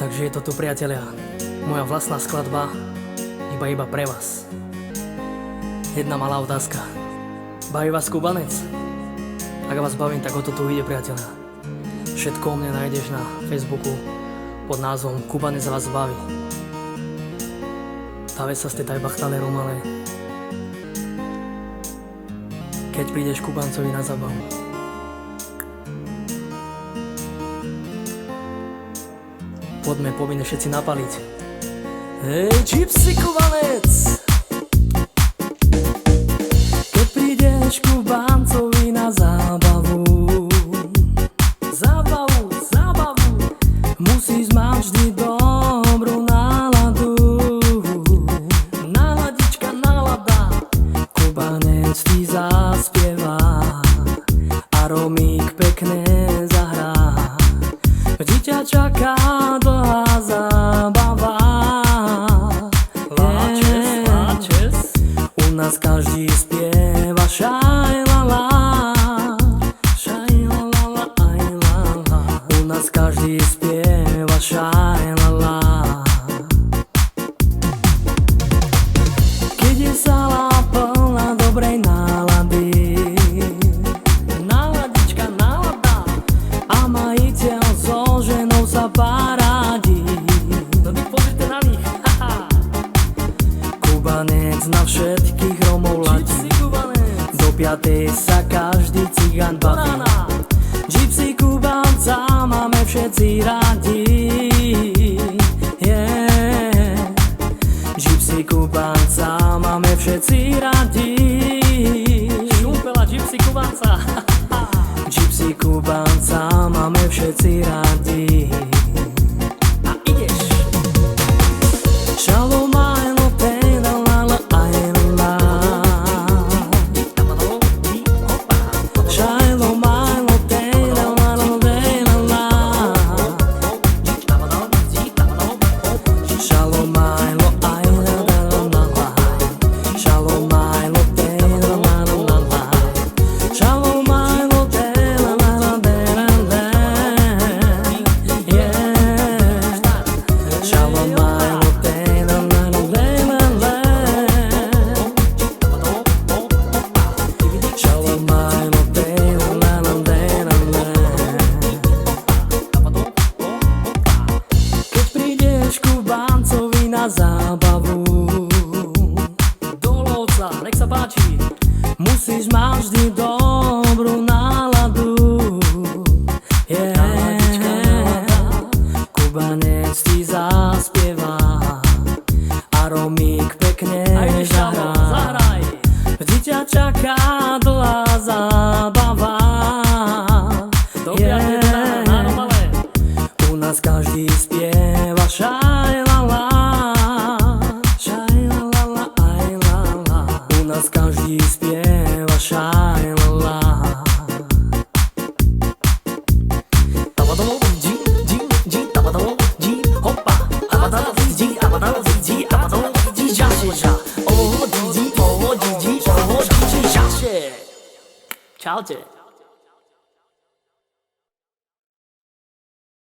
Takže je to tu, priatelia, moja vlastná skladba, iba pre vás. Jedna malá otázka. Baví vás Kubanec? Ak vás bavím, tak o to tu ide, priatelia. Všetko o mne nájdeš na Facebooku pod názvom Kubanec vás baví. Tá vec sa ste taj bachtalérom, ale keď prídeš Kubancovi na zábavu, poďme povinne všetci napaliť. Hej, Gypsy Kubanec! Keď prídeš Kubancovi na zábavu, musíš mať vždy dobrú náladu. Náladička, nálada, Kubanec ti zaspieva a Romík pekne zahrá. Vždy ťa čaká dlhá zábava. Láčes. U nás každý spieva šajlala. Šajlala, ajlala. U nás každý spieva šajlala. Keď je sala plná dobrej nálady, náladička, nálada, a majiteľ so ženou sa parádi. No vy pozrite na nich, haha. Kubanec na všetkých Romov ladí. Do 5. sa každý cigán baví. Gypsy Kubanca máme všetci radi. Gypsy Kubanca máme všetci radi. Šumpela Gypsy Kubanca. Gypsy Kubanca máme všetci radi. A ideš. Shalom ajlo tena la la ajla. Shalom ajlo tena la la tena la. Shalom ajlo ajla la la la. Shalom ajlo tena la la la. Shalom ajlo tena la la tena la. Yeah. Shalom ajlo tena la la tena la. Shalom ajlo tena la la tena la. Keď prídeš Kubancovi na zábavu, do lovca, nech sa páči, musíš mať vždy dobrú náladu. Kubanec ti zaspieva a Romík pekne zahrá. Vždy ťa čaká dlhá zábava. U nás každý spieva šajlala. Šajlala, ajlala. U nás každý spieva šajlala. Čaute.